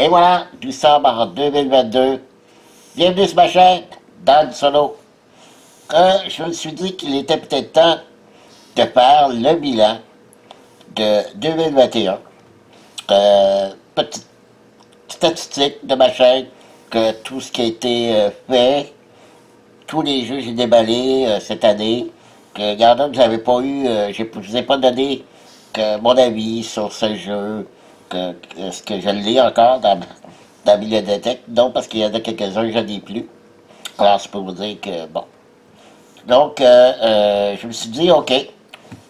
Et voilà, nous sommes en 2022. Bienvenue sur ma chaîne, Dan Solo. Je me suis dit qu'il était peut-être temps de faire le bilan de 2021. Petite statistique de ma chaîne, que tout ce qui a été fait, tous les jeux que j'ai déballés cette année, que il y en a que j'avais pas eu, je vous ai pas donné mon avis sur ce jeu, est-ce que je l'ai encore dans la bibliothèque? Non, parce qu'il y en a quelques-uns que je n'ai plus. Alors, c'est pour vous dire que, bon. Donc, je me suis dit, OK,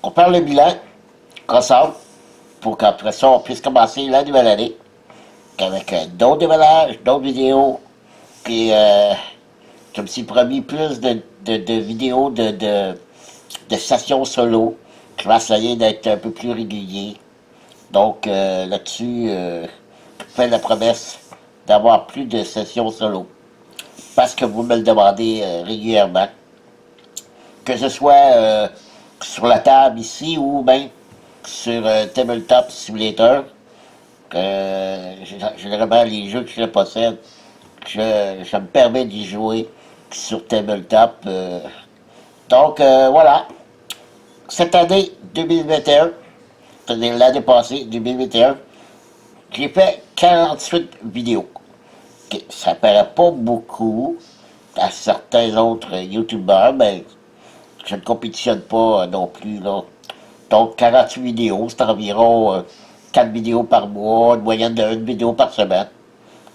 on parle le bilan, ensemble, pour qu'après ça, on puisse commencer la nouvelle année, avec d'autres déballages, d'autres vidéos, puis je me suis promis plus de vidéos de sessions solo. Je vais essayer d'être un peu plus régulier. Donc, là-dessus, je fais la promesse d'avoir plus de sessions solo. Parce que vous me le demandez régulièrement. Que ce soit sur la table ici ou même sur Tabletop Simulator. Généralement, les jeux que je possède, je me permets d'y jouer sur Tabletop. Donc, voilà. Cette année 2021, c'est-à-dire l'année passée, 2021, j'ai fait 48 vidéos. Okay. Ça paraît pas beaucoup à certains autres YouTubeurs, mais je ne compétitionne pas non plus, là. Donc, 48 vidéos, c'est environ 4 vidéos par mois, une moyenne de 1 vidéo par semaine.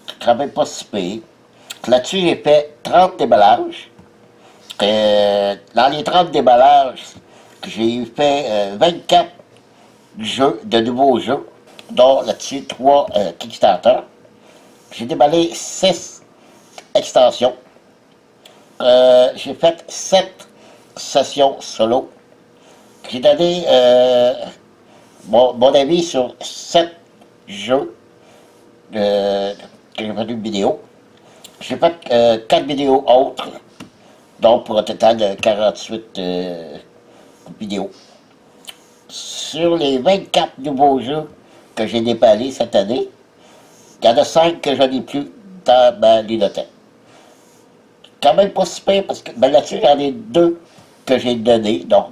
C'est quand même pas si pire. Là-dessus, j'ai fait 30 déballages. Dans les 30 déballages, j'ai fait 24 jeux, de nouveaux jeux, dont là-dessus 3 Kickstarter. J'ai déballé 6 extensions. J'ai fait 7 sessions solo. J'ai donné mon avis sur 7 jeux que j'ai fait une vidéo. J'ai fait 4 vidéos autres, donc pour un total de 48 vidéos. Sur les 24 nouveaux jeux que j'ai déballés cette année, il y en a 5 que je n'ai plus dans ma ludothèque. Quand même pas si pire, parce que là-dessus, j'en ai 2 que j'ai donnés, donc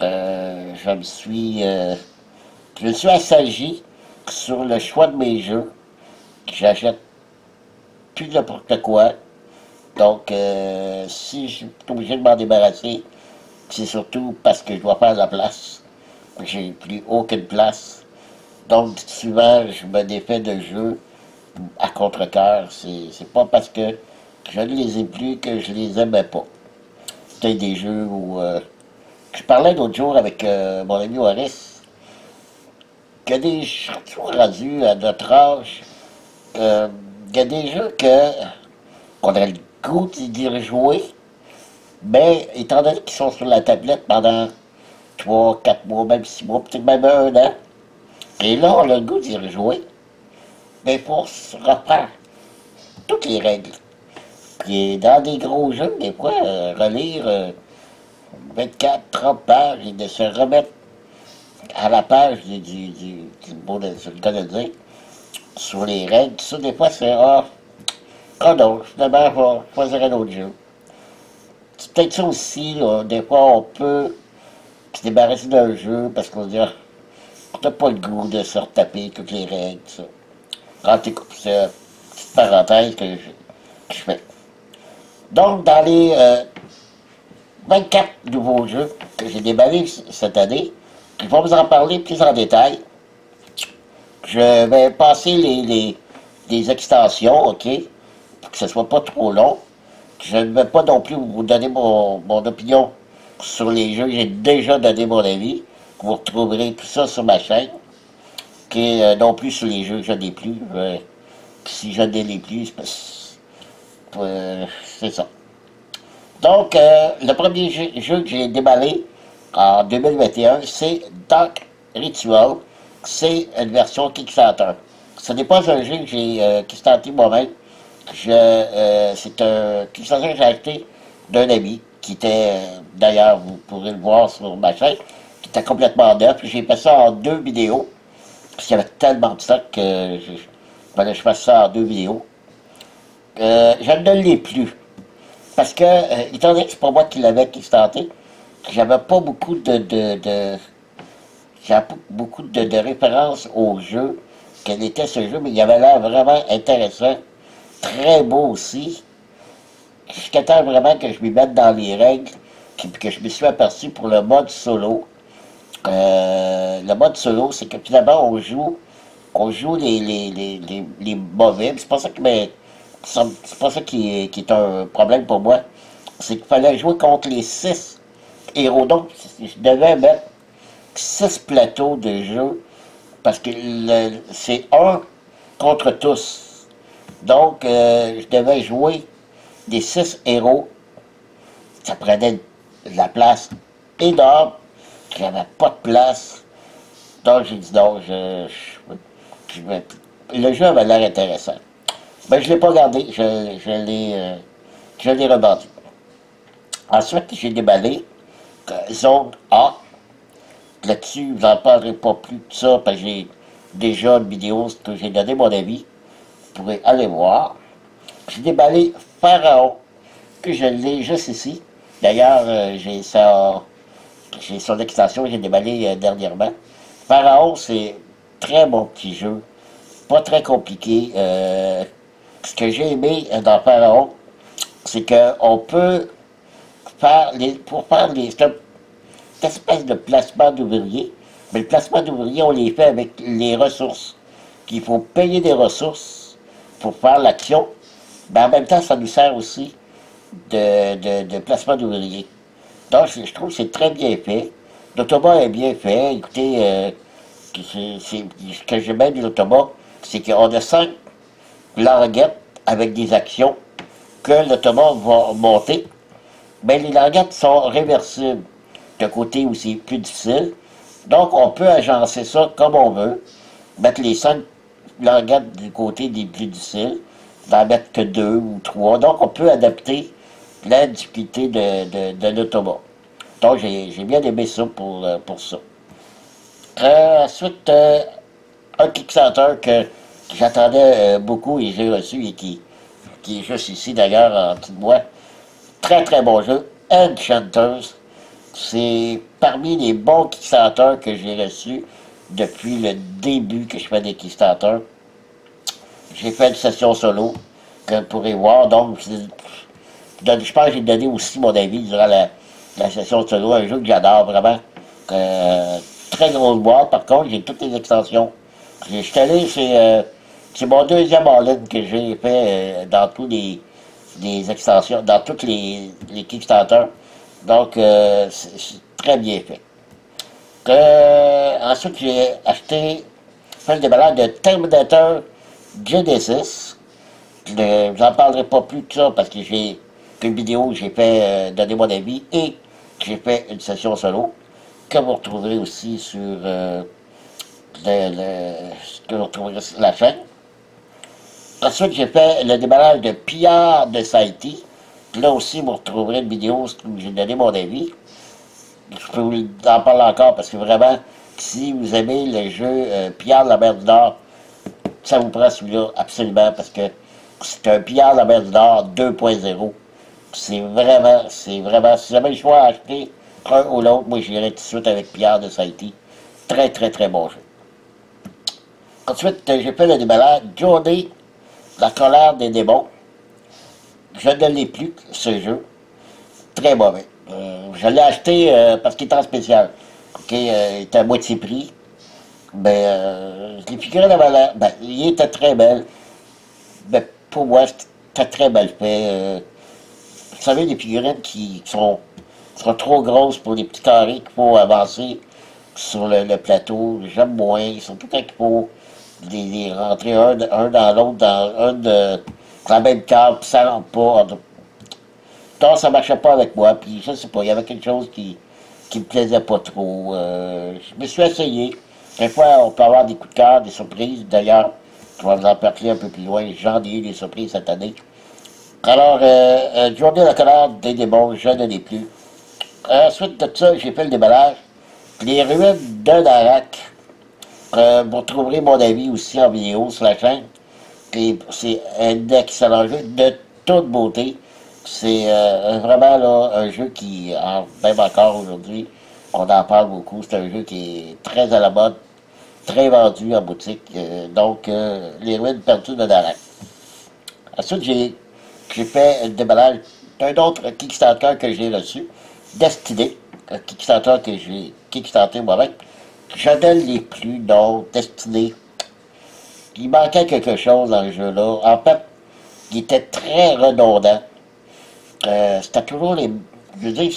je me suis assagi sur le choix de mes jeux. J'achète plus n'importe quoi. Donc, si je suis obligé de m'en débarrasser, c'est surtout parce que je dois faire de la place. J'ai plus aucune place. Donc, souvent, je me défais de jeux à contre-cœur. C'est pas parce que je ne les ai plus que je les aimais pas. C'était des jeux où... je parlais l'autre jour avec mon ami Horace, qu'il y a des jeux rendus à notre âge. Il y a des jeux qu'on a le goût d'y rejouer, mais étant donné qu'ils sont sur la tablette pendant 3, 4 mois, même 6 mois, peut-être même 1 an, et là, on a le goût d'y rejouer, mais il faut se refaire toutes les règles. Puis dans des gros jeux, des fois, relire 24, 30 pages et de se remettre à la page du mot de le dire, sur les règles, tout ça, des fois, c'est non, finalement, je vais choisir un autre jeu. C'est peut-être ça aussi, là, des fois, on peut se débarrasser d'un jeu parce qu'on se dit, on n'a pas le goût de se retaper toutes les règles, ça. C'est une petite parenthèse que je fais. Donc, dans les 24 nouveaux jeux que j'ai déballés cette année, je vais vous en parler plus en détail. Je vais passer les extensions, OK, pour que ce soit pas trop long. Je ne vais pas non plus vous donner mon opinion sur les jeux. J'ai déjà donné mon avis. Vous retrouverez tout ça sur ma chaîne. Qui est non plus sur les jeux que je n'ai plus. Si je n'ai les plus, c'est ça. Donc, le premier jeu que j'ai déballé en 2021, c'est Dark Ritual. C'est une version Kickstarter. Ce n'est pas un jeu que j'ai kickstarté moi-même. C'est un Kickstarter que j'ai acheté d'un ami, qui était, d'ailleurs, vous pourrez le voir sur ma chaîne, qui était complètement neuf. J'ai fait ça en 2 vidéos, parce qu'il y avait tellement de stock que Fallait que je fasse ça en 2 vidéos. Je ne l'ai plus. Parce que, étant donné que c'est pas moi qui l'avais kickstarté, j'avais pas beaucoup j'avais pas beaucoup de références au jeu, quel était ce jeu, mais il avait l'air vraiment intéressant, très beau aussi. Jusqu'à temps vraiment que je m'y mette dans les règles, puis que je me suis aperçu pour le mode solo. Le mode solo, c'est que finalement on joue les mauvais. C'est pas ça c'est pas ça qui est un problème pour moi. C'est qu'il fallait jouer contre les 6 héros. Donc, je devais mettre 6 plateaux de jeu parce que c'est un contre tous. Donc, je devais jouer des 6 héros. Ça prenait de la place énorme. J'avais pas de place. Donc, j'ai dit non, le jeu avait l'air intéressant. Mais je ne l'ai pas gardé, je l'ai revendu. Ensuite, j'ai déballé Zone A. Là-dessus, vous n'en parlerez pas plus de ça, parce que j'ai déjà une vidéo que j'ai donné mon avis. Vous pourrez aller voir. J'ai déballé Pharaon, que je l'ai juste ici. D'ailleurs, j'ai son extension, j'ai déballé dernièrement. Pharaon, c'est très bon petit jeu. Pas très compliqué. Ce que j'ai aimé dans Pharaon, c'est qu'on peut pour faire cette espèce de placement d'ouvriers, mais le placement d'ouvriers, on les fait avec les ressources. Qu'il faut payer des ressources pour faire l'action, mais en même temps, ça nous sert aussi de placement d'ouvriers. Donc, je trouve que c'est très bien fait. L'automat est bien fait. Écoutez, ce que j'aime bien de l'automat, c'est qu'on a 5 languettes avec des actions que l'automat va monter. Mais les languettes sont réversibles de côté où c'est plus difficile. Donc, on peut agencer ça comme on veut. Mettre les 5 languettes du côté des plus difficiles. N'en mettre que 2 ou 3. Donc, on peut adapter la difficulté de l'automat. Donc, j'ai bien aimé ça pour ça. Ensuite, un Kickstarter que j'attendais beaucoup et j'ai reçu et qui est juste ici d'ailleurs en dessous de moi. Très très bon jeu. Enchanters. C'est parmi les bons Kickstarter que j'ai reçus depuis le début que je fais des Kickstarter. J'ai fait une session solo que vous pourrez voir. Donc, je pense que j'ai donné aussi mon avis durant la session solo. Un jeu que j'adore vraiment. Très grosse boîte. Par contre, j'ai toutes les extensions. Je suis allé, c'est mon deuxième all-in que j'ai fait dans tous les extensions, dans toutes les Kickstarter. Donc, c'est très bien fait. Ensuite, j'ai fait le déballage de Terminator Genesis. Je vous en parlerai pas plus de ça parce que j'ai une vidéo où j'ai fait donner mon avis et j'ai fait une session solo que vous retrouverez aussi sur que vous retrouverez sur la chaîne. Ensuite, j'ai fait le déballage de Pierre de Saïti. Là aussi, vous retrouverez une vidéo où j'ai donné mon avis. Je peux vous en parler encore parce que vraiment, si vous aimez le jeu Pierre de la mer du Nord, ça vous prend celui-là absolument parce que c'est un Pierre de la mer du Nord 2.0. C'est vraiment, si jamais je dois acheter un ou l'autre, moi j'irai tout de suite avec Pierre de Saïti. Très, très, très bon jeu. Ensuite, j'ai fait le déballage Johnny, la colère des démons. Je ne l'ai plus, ce jeu. Très mauvais. Je l'ai acheté parce qu'il était en spécial. Il était à moitié prix. Mais les figurines avaient l'air. Il était très belle. Mais pour moi, c'était très mal fait. Vous savez, les figurines qui sont trop grosses pour les petits carrés qu'il faut avancer sur le plateau. J'aime moins. Ils sont tout qu'il faut les rentrer un dans l'autre, dans la même carte, puis ça rentre pas. Donc, ça marchait pas avec moi, puis je sais pas, il y avait quelque chose qui me plaisait pas trop. Je me suis essayé. Des fois, on peut avoir des coups de cœur, des surprises. D'ailleurs, je vais vous en parler un peu plus loin. J'en ai eu des surprises cette année. Alors, Journée de la colère des démons, je ne l'ai plus. Ensuite de ça, j'ai fait le déballage. Les ruines d'un Arak. Vous retrouverez mon avis aussi en vidéo sur la chaîne. C'est un excellent jeu de toute beauté. C'est vraiment là, un jeu qui, même encore aujourd'hui, on en parle beaucoup. C'est un jeu qui est très à la mode, très vendu en boutique. Les ruines perdues de Darak. Ensuite, j'ai fait le déballage d'un autre Kickstarter que j'ai reçu, Destiny, un Kickstarter que j'ai Kickstarté moi-même. Je ne l'ai plus, non, Destiny. Il manquait quelque chose dans le jeu-là. En fait, il était très redondant. C'était toujours les. Je veux dire,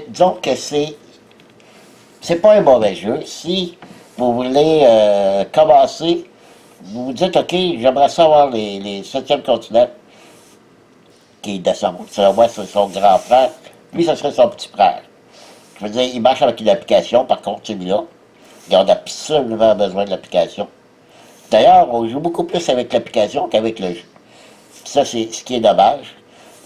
disons que c'est pas un mauvais jeu. Si vous voulez commencer, vous vous dites, OK, j'aimerais savoir les 7e continents qui descendent. Moi, c'est son grand frère. Lui, ce serait son petit frère. Je veux dire, il marche avec une application, par contre, celui-là. Il en a absolument besoin de l'application. D'ailleurs, on joue beaucoup plus avec l'application qu'avec le jeu. Ça, c'est ce qui est dommage.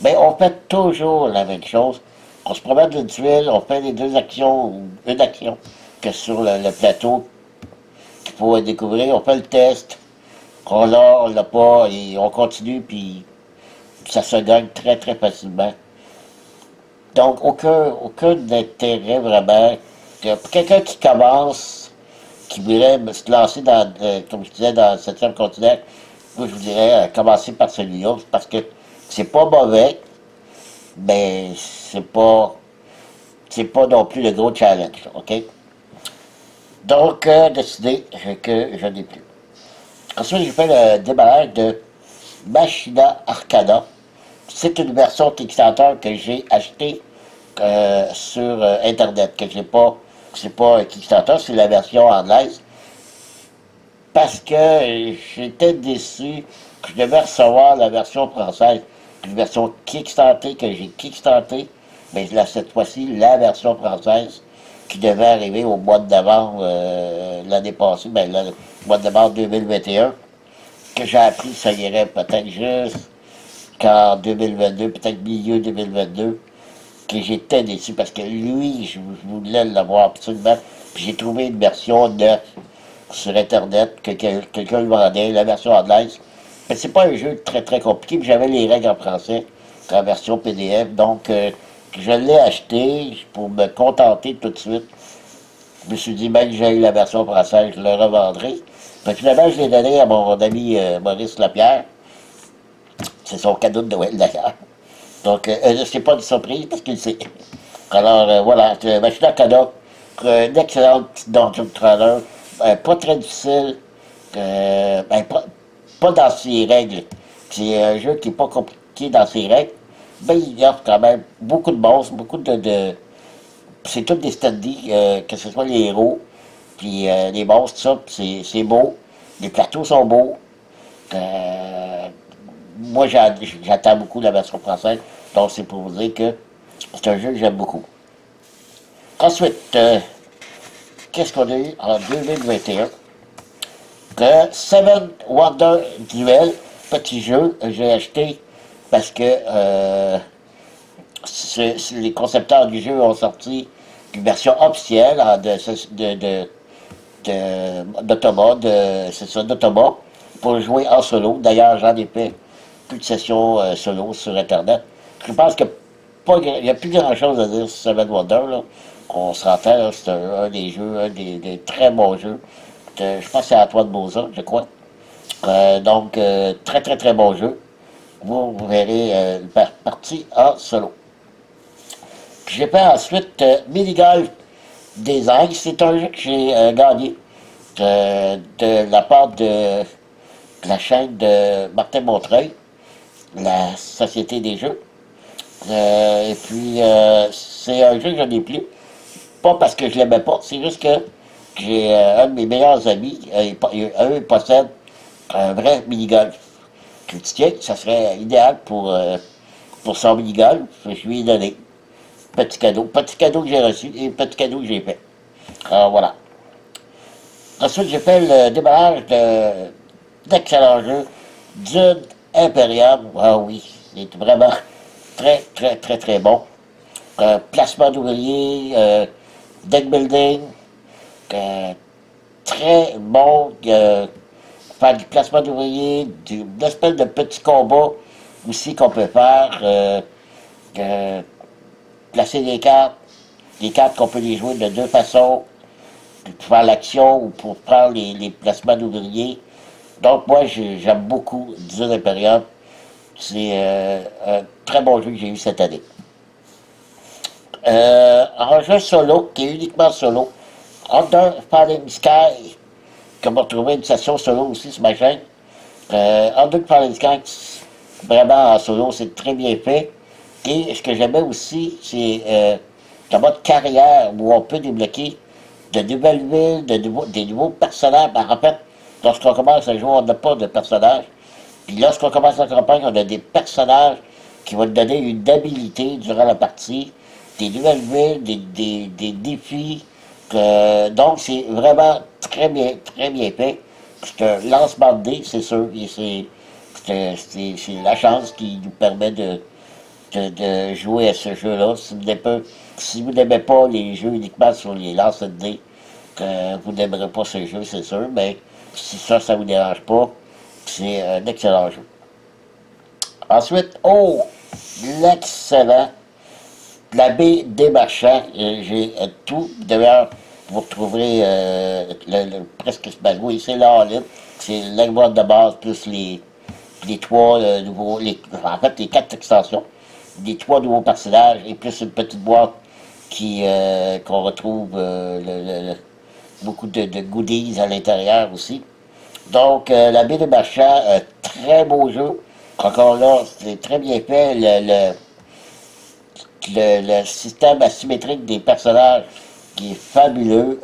Mais on fait toujours la même chose. On se promène d'une tuile, on fait les deux actions, ou une action, que sur le plateau qu'il faut découvrir. On fait le test. On l'a pas, et on continue, puis ça se gagne très, très facilement. Donc, aucun intérêt vraiment. Pour quelqu'un qui commence, qui voudrait se lancer dans, comme je disais, dans le 7e continent, moi, je vous dirais, commencer par celui-là, parce que c'est pas mauvais, mais c'est pas non plus le gros challenge, OK? Donc, décidé que je n'ai plus. Ensuite, j'ai fait le déballage de Machina Arcana. C'est une version Kickstarter que j'ai achetée sur Internet, que j'ai pas, c'est pas un Kickstarter, c'est la version anglaise. Parce que j'étais déçu que je devais recevoir la version française, une version Kickstarter que j'ai Kickstarter, mais là, cette fois-ci, la version française qui devait arriver au mois de novembre l'année passée, le mois de novembre 2021, que j'ai appris que ça irait peut-être jusqu'en 2022, peut-être milieu 2022, que j'étais déçu parce que lui, je voulais l'avoir absolument, puis j'ai trouvé une version neuve sur Internet que quelqu'un le vendait, la version anglaise. Mais c'est pas un jeu très très compliqué, puis j'avais les règles en français, en version PDF, donc je l'ai acheté pour me contenter tout de suite. Je me suis dit, même que j'ai eu la version française, je le revendrai. Puis finalement, je l'ai donné à mon ami Maurice Lapierre. C'est son cadeau de Noël d'ailleurs. Donc, c'est pas une surprise parce qu'il sait. Alors, voilà, Machina Arcana, une excellente petite dungeon crawler, pas très difficile, pas dans ses règles. C'est un jeu qui n'est pas compliqué dans ses règles, mais il offre quand même beaucoup de boss, beaucoup c'est tous des standees, que ce soit les héros, puis les boss, tout ça, c'est beau. Les plateaux sont beaux. Moi, j'attends beaucoup la version française, donc c'est pour vous dire que c'est un jeu que j'aime beaucoup. Ensuite, qu'est-ce qu'on a eu en 2021? Seven Wonder Duel, petit jeu, j'ai acheté parce que les concepteurs du jeu ont sorti une version officielle d'Automa, c'est ça, d'Automa, pour jouer en solo. D'ailleurs, j'en ai fait plus de sessions solo sur Internet. Je pense qu'il n'y a plus grand-chose à dire sur Seven Wonder, là. On s'entend, c'est un des jeux, un des très bons jeux. Je pense que c'est Antoine Boza, je crois. Très très très bon jeu. Vous verrez partie en solo. J'ai fait ensuite Minigolf Design. C'est un jeu que j'ai gagné de la part de la chaîne de Martin Montreuil, la Société des Jeux. C'est un jeu que je n'ai plus. Pas parce que je l'aimais pas, c'est juste que j'ai un de mes meilleurs amis, eux possèdent un vrai mini-golf. Je me dis, tiens, ça serait idéal pour son mini-golf. Je lui ai donné. Petit cadeau que j'ai reçu et petit cadeau que j'ai fait. Alors voilà. Ensuite, j'ai fait le démarrage d'excellents jeux. Dune Imperium. Ah oui, c'est vraiment très, très, très, très bon. Placement d'ouvriers, deck building, très bon. faire du placement d'ouvriers, une espèce de petit combat aussi qu'on peut faire, placer des cartes qu'on peut les jouer de deux façons, pour faire l'action ou pour faire les placements d'ouvriers. Donc moi j'aime beaucoup Dune Imperium. C'est un très bon jeu que j'ai eu cette année. En jeu solo, qui est uniquement solo, Under Falling Sky, que m'a retrouvé une session solo aussi sur ma chaîne. Under Falling Sky, vraiment en solo, c'est très bien fait. Et ce que j'aimais aussi, c'est le mode carrière où on peut débloquer de nouvelles villes, des nouveaux personnages. Ben, en fait, lorsqu'on commence à jouer, on n'a pas de personnages. Puis lorsqu'on commence la campagne, on a des personnages qui vont nous donner une habilité durant la partie, des nouvelles villes, des défis. Donc c'est vraiment très bien fait. C'est un lancement de dés, c'est sûr, et c'est la chance qui nous permet de jouer à ce jeu-là. Si vous n'aimez pas les jeux uniquement sur les lancers de dés, vous n'aimerez pas ce jeu, c'est sûr, mais si ça ne vous dérange pas, c'est un excellent jeu. Ensuite, oh, l'excellent, la baie des marchands. J'ai tout. D'ailleurs, vous retrouverez presque, ben oui, c'est là en ligne. C'est l'aigle de base plus les trois nouveaux, en fait, les 4 extensions. Les 3 nouveaux personnages et plus une petite boîte qu'on retrouve beaucoup de goodies à l'intérieur aussi. Donc, la baie des marchands, très beau jeu. Encore là, c'est très bien fait. Le système asymétrique des personnages qui est fabuleux.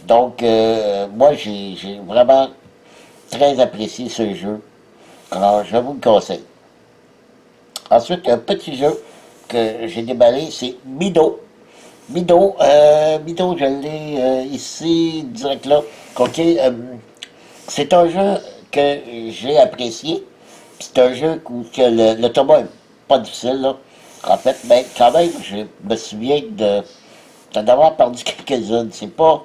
Donc, moi, j'ai vraiment très apprécié ce jeu. Alors, je vous le conseille. Ensuite, un petit jeu que j'ai déballé, c'est Mido. Mido, je l'ai ici, direct là. OK, c'est un jeu que j'ai apprécié. C'est un jeu où le combat est pas difficile, là. En fait, ben, quand même, je me souviens d'en avoir perdu quelques-unes. C'est pas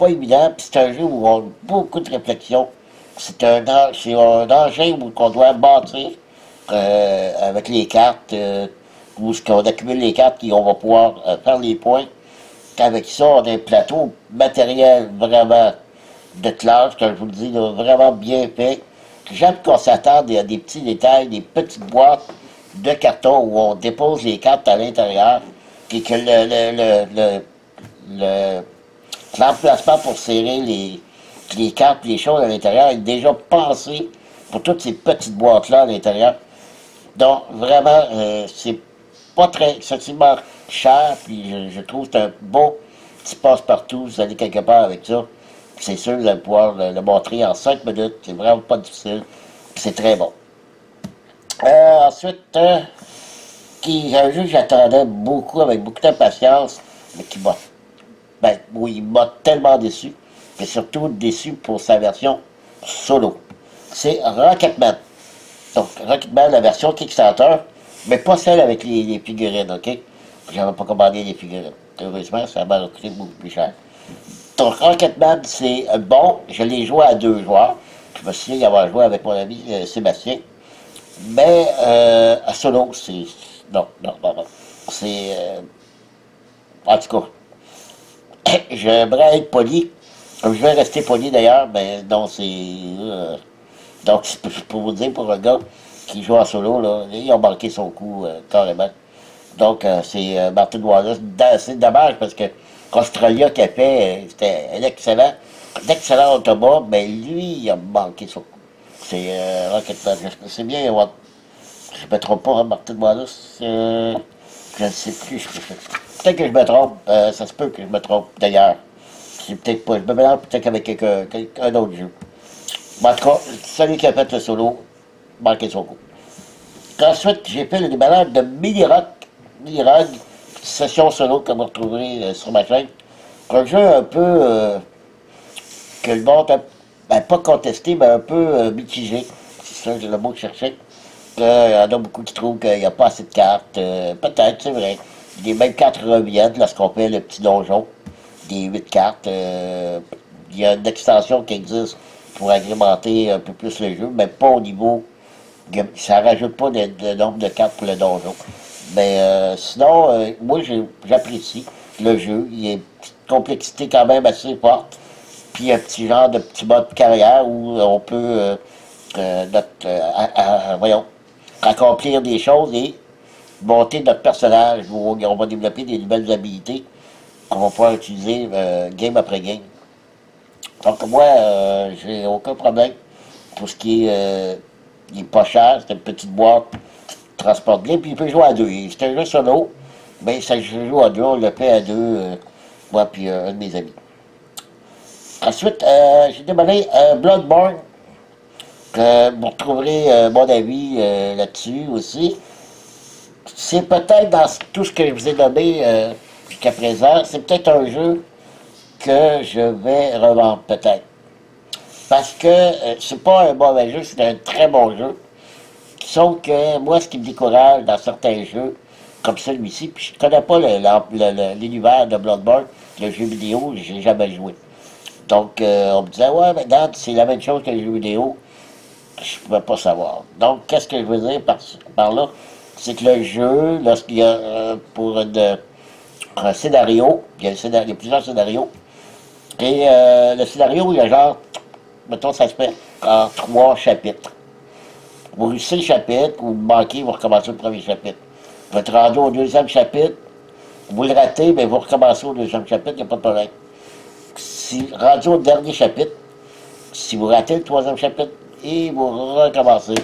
évident, puis c'est un jeu où on a beaucoup de réflexion. C'est un engin où on doit bâtir avec les cartes, où on accumule les cartes et on va pouvoir faire les points. Avec ça, on a un plateau matériel vraiment de classe, comme je vous le dis, là, vraiment bien fait. J'aime qu'on s'attarde à des petits détails, des petites boîtes de carton où on dépose les cartes à l'intérieur et que l'emplacement pour serrer les cartes, les choses à l'intérieur est déjà pensé pour toutes ces petites boîtes-là à l'intérieur. Donc, vraiment, c'est pas très excessivement cher, puis je trouve que c'est un beau petit passe-partout. Vous allez quelque part avec ça. C'est sûr, vous allez pouvoir le montrer en 5 minutes. C'est vraiment pas difficile. C'est très bon. Ensuite, un jeu que j'attendais beaucoup, avec beaucoup d'impatience, mais qui m'a, ben, oui, il m'a tellement déçu, et surtout déçu pour sa version solo. C'est Rocketman. Donc, Rocketman, la version Kickstarter, mais pas celle avec les figurines, OK? J'avais pas commandé les figurines. Heureusement, ça m'a coûté beaucoup plus cher. Donc, Rocketman, c'est bon. Je l'ai joué à 2 joueurs. Je me souviens y avoir joué avec mon ami Sébastien. Mais à solo, c'est... Non. C'est... en tout cas, j'aimerais être poli. Je vais rester poli d'ailleurs, mais non, c'est... donc, c'est pour vous dire, pour un gars qui joue en solo, là, il a manqué son coup carrément. Donc, c'est Martin Wallace. C'est dommage parce que Australia qui a fait, c'était un excellent automa, mais lui, il a manqué son coup. C'est Rocketman. C'est bien, je me trompe pas, hein, Martin Wallace. Je ne sais plus. Peut-être que je me trompe. Ça se peut que je me trompe, d'ailleurs. C'est peut-être pas. Je me mélange peut-être avec un autre jeu. Mais en tout cas, celui qui a fait le solo, manqué son coup. Ensuite, j'ai fait le déballage de Mini-Rock, session solo que vous retrouverez sur ma chaîne. Un jeu un peu que le monde a, ben, pas contesté, mais un peu mitigé. C'est ça, c'est le mot que je cherchais. Il y en a beaucoup qui trouvent qu'il n'y a pas assez de cartes. Peut-être, c'est vrai. Les mêmes cartes reviennent lorsqu'on fait le petit donjon. Des 8 cartes. Il y a une extension qui existe pour agrémenter un peu plus le jeu, mais pas au niveau. Ça rajoute pas de nombre de cartes pour le donjon. Mais sinon, moi j'apprécie le jeu. Il y a une petite complexité quand même assez forte. Puis un petit genre de petit mode carrière où on peut voyons, accomplir des choses et monter notre personnage. Où on va développer des nouvelles habilités qu'on va pouvoir utiliser game après game. Donc moi, j'ai aucun problème pour ce qui est. Il est pas cher, c'est une petite boîte qui transporte bien, puis il peut jouer à deux. C'est un jeu solo, mais ça joue à deux, on le fait à deux, moi puis un de mes amis. Ensuite, j'ai démarré Bloodborne, que vous retrouverez mon avis là-dessus aussi. C'est peut-être dans tout ce que je vous ai nommé jusqu'à présent, c'est peut-être un jeu que je vais revendre peut-être. Parce que c'est pas un mauvais jeu, c'est un très bon jeu. Sauf que moi, ce qui me décourage dans certains jeux, comme celui-ci, puis je connais pas l'univers de Bloodborne, le jeu vidéo, j'ai jamais joué. Donc, on me disait, ouais, maintenant, c'est la même chose que le jeu vidéo. Je ne pouvais pas savoir. Donc, qu'est-ce que je veux dire par là? C'est que le jeu, lorsqu'il y a pour un scénario, il y a plusieurs scénarios, et le scénario, il y a genre, mettons, ça se fait en 3 chapitres. Vous réussissez le chapitre, vous manquez, vous recommencez le premier chapitre. Vous êtes rendu au deuxième chapitre, vous le ratez, mais vous recommencez au deuxième chapitre, il n'y a pas de problème. Si rendu au dernier chapitre, si vous ratez le troisième chapitre, et vous recommencez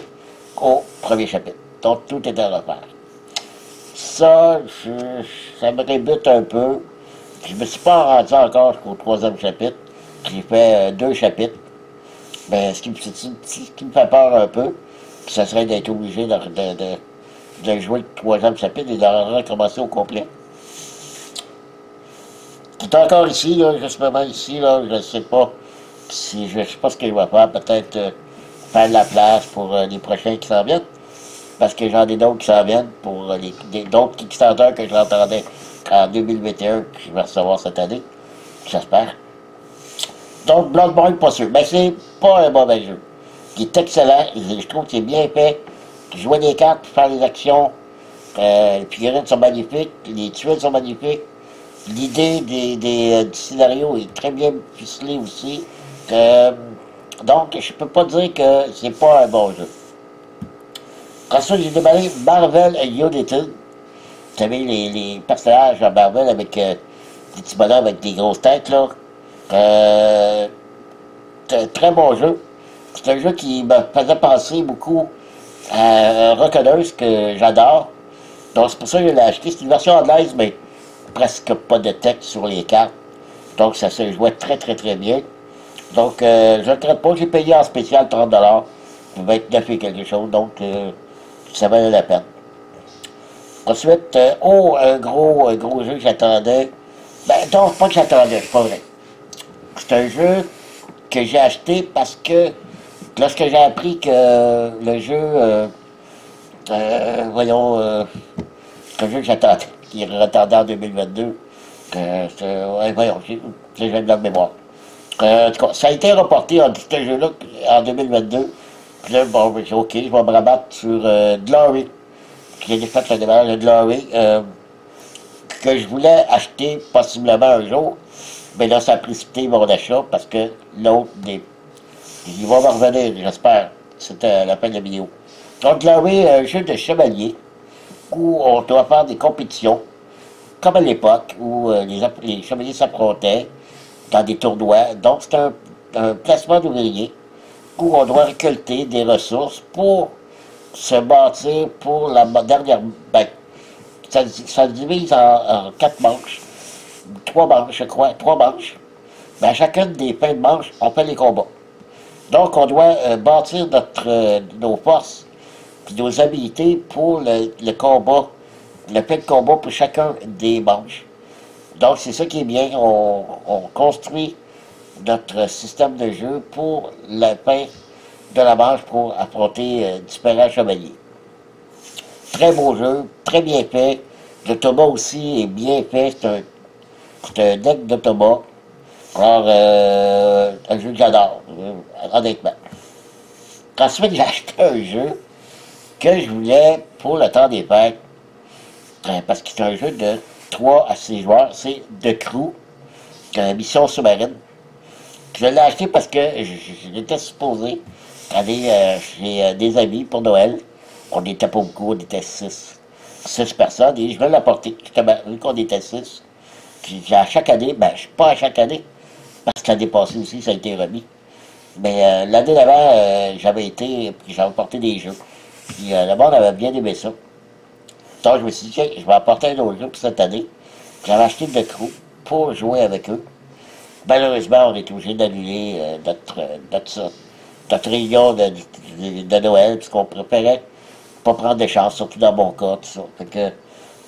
au premier chapitre. Donc tout est à refaire. Ça, ça me rébute un peu. Je ne me suis pas rendu encore jusqu'au troisième chapitre. J'ai fait 2 chapitres. Ben, ce qui me fait peur un peu, ça serait d'être obligé de jouer le troisième chapitre et de recommencer au complet. Qui est encore ici, là, justement ici, là, je ne sais pas si je sais pas ce que je vais faire, peut-être faire de la place pour les prochains qui s'en viennent. Parce que j'en ai d'autres qui s'en viennent pour d'autres Kickstarter que j'entendais en 2021 que je vais recevoir cette année. J'espère. Donc Bloodborne, pas sûr. Mais c'est pas un mauvais jeu. Il est excellent. Je trouve que c'est bien fait. Jouer des cartes, faire des actions. Les figurines sont magnifiques. Les tuiles sont magnifiques. L'idée du scénario est très bien ficelée aussi. Donc, je peux pas dire que c'est pas un bon jeu. Ensuite, j'ai démarré Marvel Unity. Vous savez, les personnages à Marvel avec des petits bonhommes avec des grosses têtes, là. C'est un très bon jeu. C'est un jeu qui me faisait penser beaucoup à Rockeneuse, que j'adore. Donc, c'est pour ça que je l'ai acheté. C'est une version anglaise, mais presque pas de texte sur les cartes. Donc, ça se jouait très, très, très bien. Donc, je ne regrette pas. J'ai payé en spécial 30$. 29 et quelque chose. Donc, ça valait la peine. Ensuite, un gros jeu que j'attendais. Ben, non, pas que j'attendais, c'est pas vrai. C'est un jeu que j'ai acheté parce que lorsque j'ai appris que le jeu, c'est un jeu que j'attendais, qui est retardé en 2022, ouais, voyons, j'ai de la mémoire. En tout cas, ça a été reporté, ce jeu-là, en 2022. Puis là, bon, j'ai OK, je vais me rabattre sur Glory. J'ai fait le démarrage de Glory, que je voulais acheter possiblement un jour. Mais là, ça a précipité mon achat parce que l'autre, il va me revenir, j'espère. C'était la fin de la vidéo. Donc, Glory, un jeu de chevalier où on doit faire des compétitions, comme à l'époque, où les chevaliers s'affrontaient dans des tournois. Donc, c'est un placement d'ouvriers où on doit récolter des ressources pour se bâtir pour la dernière. Ben, ça se divise en 4 manches, 3 manches, je crois, 3 manches. Mais à chacune des fins de manche, on fait les combats. Donc, on doit bâtir nos forces et nos habilités pour le combat, le fait de combat pour chacun des manches. Donc, c'est ça qui est bien. On construit notre système de jeu pour la fin de la manche pour affronter différents chevaliers. Très beau jeu, très bien fait. L'automa aussi est bien fait. C'est un deck d'automa. Alors, Un jeu que j'adore, honnêtement. Ensuite, j'ai acheté un jeu que je voulais pour le temps des fêtes, parce que c'est un jeu de 3 à 6 joueurs. C'est The Crew, mission sous-marine. Je l'ai acheté parce que j'étais supposé aller chez des amis pour Noël. On n'était pas beaucoup, on était 6 personnes, et je vais l'apporter. Vu qu'on était 6, puis à chaque année, ben je suis pas à chaque année, parce que l'année passée aussi, ça a été remis. Mais l'année d'avant, j'avais été, puis j'avais apporté des jeux. Puis le monde avait bien aimé ça. Donc je me suis dit, tiens, je vais apporter un autre jeu pour cette année. J'avais acheté The Crew pour jouer avec eux. Malheureusement, on est obligé d'annuler notre réunion de Noël, puisqu'on préférait pas prendre de chance, surtout dans mon cas, tout ça. Fait que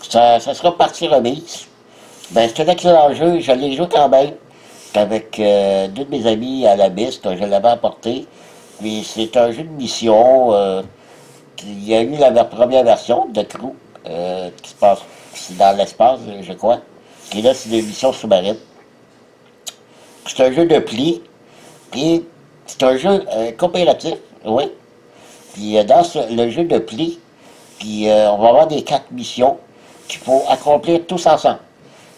ça sera partie remise. Ben, c'est un excellent jeu, je l'ai joué quand même avec deux de mes amis à la biste, je l'avais apporté. Mais c'est un jeu de mission. Il y a eu la première version de Crew, qui se passe dans l'espace, je crois. Et là, c'est des missions sous-marines. C'est un jeu de pli, puis c'est un jeu coopératif, oui. Puis dans le jeu de pli, puis on va avoir des 4 missions qu'il faut accomplir tous ensemble.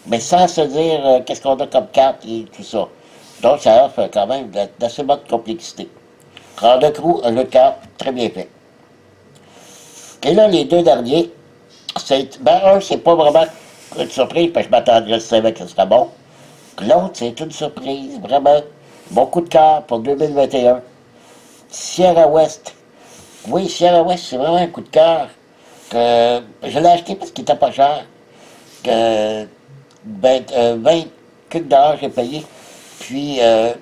Mais sans se dire qu'est-ce qu'on a comme carte et tout ça. Donc ça offre quand même d'assez bonne complexité. Alors The Crew, un jeu de cartes très bien fait. Et là, les deux derniers, un, c'est pas vraiment une surprise, parce que je m'attendais, je savais que ce serait bon. L'autre, c'est une surprise, vraiment. Bon coup de cœur pour 2021. Sierra West. Oui, Sierra West, c'est vraiment un coup de cœur. Je l'ai acheté parce qu'il était pas cher. 20 quelques dollars j'ai payé. Puis,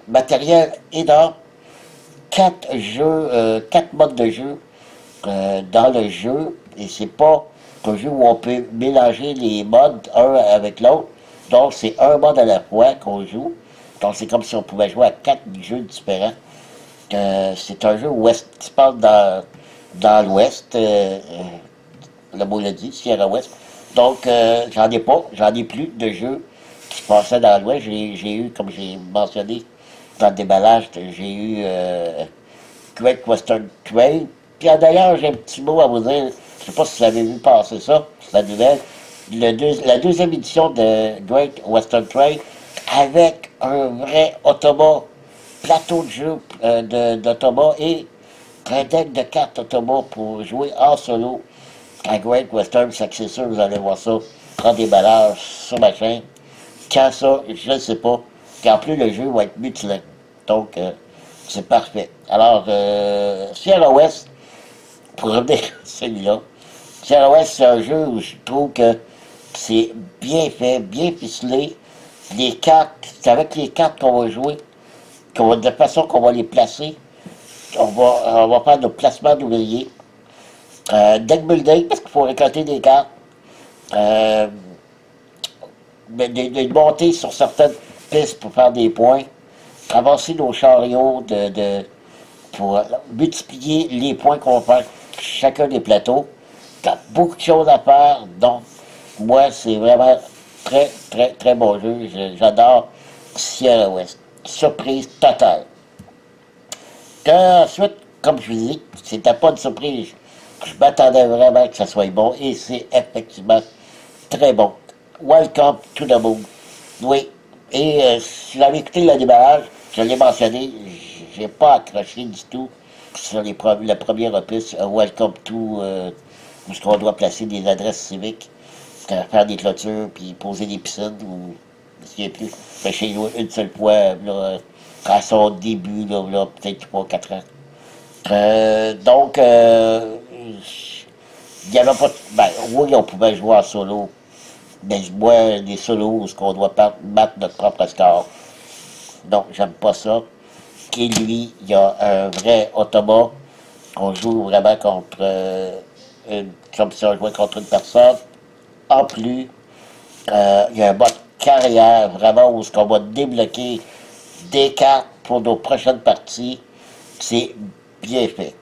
matériel énorme. 4 jeux, 4 modes de jeu dans le jeu. Et c'est pas un jeu où on peut mélanger les modes un avec l'autre. Donc, c'est un mode à la fois qu'on joue. Donc, c'est comme si on pouvait jouer à 4 jeux différents. C'est un jeu ouest, qui se passe dans l'ouest. Le mot l'a dit, Sierra West. Donc, j'en ai plus de jeux qui se passaient dans l'ouest. J'ai eu, comme j'ai mentionné dans le déballage, j'ai eu Great Western Trail. Puis d'ailleurs, j'ai un petit mot à vous dire. Je sais pas si vous avez vu passer ça, la nouvelle. La deuxième édition de Great Western Trail avec un vrai automa, plateau de jeu d'automa et un deck de cartes automa pour jouer en solo à Great Western. C'est sûr, vous allez voir ça en déballage sur ma chaîne. Quand ça, je ne sais pas. Et en plus, le jeu va être mutilé. Donc, c'est parfait. Alors, Sierra West, pour revenir à celui-là, Sierra West, c'est un jeu où je trouve que c'est bien fait, bien ficelé. Les cartes, c'est avec les cartes qu'on va jouer, de façon qu'on va les placer. On va faire nos placements d'ouvriers. Deck building, parce qu'il faut récolter des cartes. De monter sur certaines pistes pour faire des points. Avancer nos chariots pour multiplier les points qu'on va faire chacun des plateaux. Il y a beaucoup de choses à faire, donc moi, c'est vraiment très, très, très bon jeu. J'adore Sierra West. Surprise totale. Ensuite, comme je vous dis, c'était pas une surprise. Je m'attendais vraiment que ça soit bon, et c'est effectivement très bon. Welcome to the Moon. Oui. Et si vous avez écouté le démarrage, je l'ai mentionné, j'ai pas accroché du tout sur le premier opus, Welcome to, où on doit placer des adresses civiques, faire des clôtures, puis poser des piscines, ou je ne sais plus. Mais chez nous, une seule fois, là, à son début, là peut-être 3-4 ans. Donc, il n'y avait pas. Ben, oui, on pouvait jouer en solo, mais moi, des solos où on doit battre notre propre score. Donc, j'aime pas ça. Et lui, il y a un vrai automa. On joue vraiment contre comme si on jouait contre une personne. En plus, il y a un mode carrière, vraiment, où on va débloquer des cartes pour nos prochaines parties. C'est bien fait.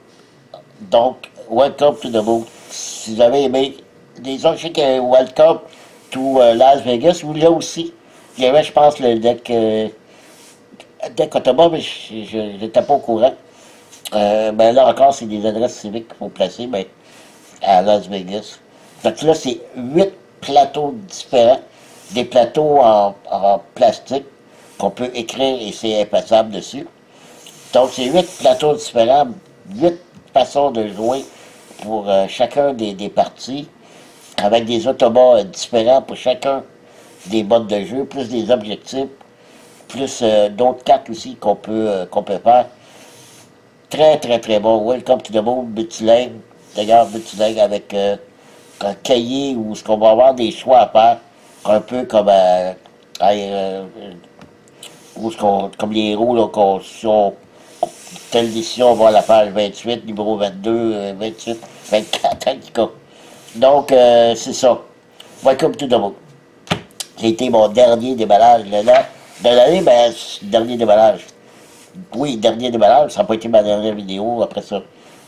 Donc, Welcome to the Moon. Si vous avez aimé, les autres, je sais qu'il y a Welcome to Las Vegas, où là aussi, il y avait, je pense, le deck Deck Automa, mais je n'étais pas au courant. Ben là encore, c'est des adresses civiques qu'il faut placer, mais à Las Vegas. Donc là, c'est 8 plateaux différents, des plateaux en plastique qu'on peut écrire et c'est impassable dessus. Donc c'est 8 plateaux différents, 8 façons de jouer pour chacun des parties, avec des automates différents pour chacun des modes de jeu, plus des objectifs, plus d'autres cartes aussi qu'on peut faire. Très, très, très bon. Welcome to the Moon, multilingue. D'ailleurs, multilingue avec un cahier où ce qu'on va avoir des choix à faire, un peu comme où comme les héros, là, si on, telle décision, on va à la page 28, numéro 22, 28, 24, en tout cas. Donc, c'est ça. Welcome to the Moon. J'ai été mon dernier déballage de l'année, ben, dernier déballage. Oui, dernier déballage, ça n'a pas été ma dernière vidéo. Après ça,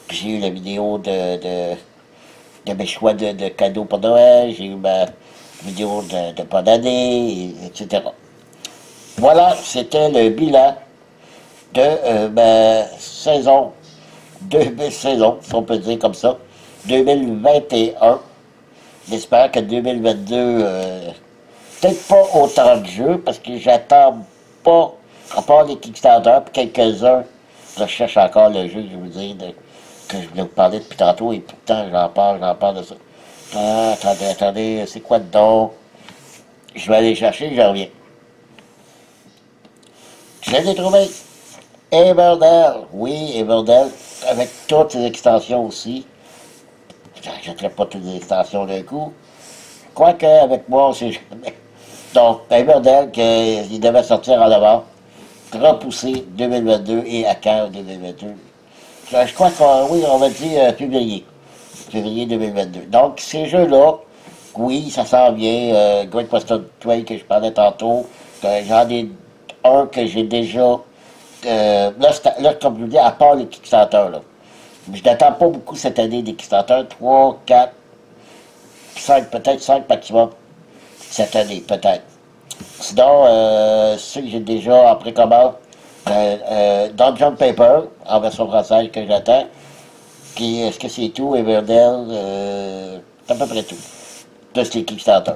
j'ai eu la vidéo de mes choix de cadeaux pour Noël, j'ai eu ma vidéo de pas d'année, etc. Voilà, c'était le bilan de ma saison, saison, si on peut dire comme ça, 2021. J'espère que 2022, peut-être pas autant de jeux, parce que j'attends pas, à part les Kickstarter, puis quelques-uns, je cherche encore le jeu, je veux dire, que je voulais vous parler depuis tantôt, et pourtant j'en parle de ça. Ah, attendez, c'est quoi dedans? Je vais aller chercher, je reviens. Je l'ai trouvé. Everdell, oui, Everdell, avec toutes les extensions aussi. J'achèterai pas toutes les extensions d'un coup. Quoique, avec moi, on sait jamais. Donc, Everdell, il devait sortir en novembre, repoussé 2022 et à quand 2022? Je crois qu'on, oui, on va dire février. Février 2022. Donc, ces jeux-là, oui, ça s'en vient. Great Western Trail que je parlais tantôt. J'en ai un que j'ai déjà. Là, comme je vous dis, à part les Kickstarter, là. Je n'attends pas beaucoup cette année des Kickstarter. 3, 4, 5, peut-être 5 maximum. Cette année, peut-être. Sinon, ceux que j'ai déjà en précommande, Dungeon Paper, en version française que j'attends. Puis, est-ce que c'est tout? Everdell, c'est à peu près tout. Plus les Kickstarter.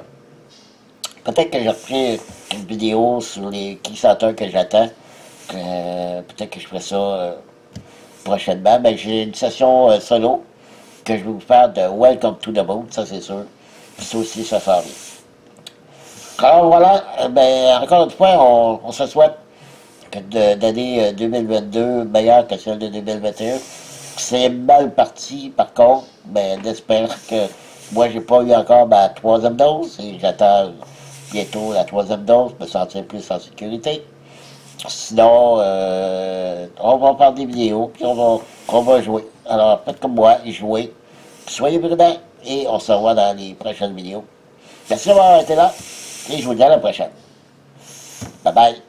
Peut-être que je referai une vidéo sur les Kickstarter que j'attends. Peut-être que je ferai ça prochainement. Ben, j'ai une session solo que je vais vous faire de Welcome to the Moon, ça c'est sûr. Puis ça aussi, ça s'en vient. Alors voilà, ben, encore une fois, on se souhaite d'année 2022 meilleure que celle de 2021. C'est mal parti, par contre, ben, j'espère que moi, j'ai pas eu encore ma troisième dose et j'attends bientôt la troisième dose, me sentir plus en sécurité. Sinon, on va faire des vidéos, puis on va jouer. Alors, faites comme moi, et jouez. Soyez prudents, et on se revoit dans les prochaines vidéos. Merci d'avoir été là, et je vous dis à la prochaine. Bye bye.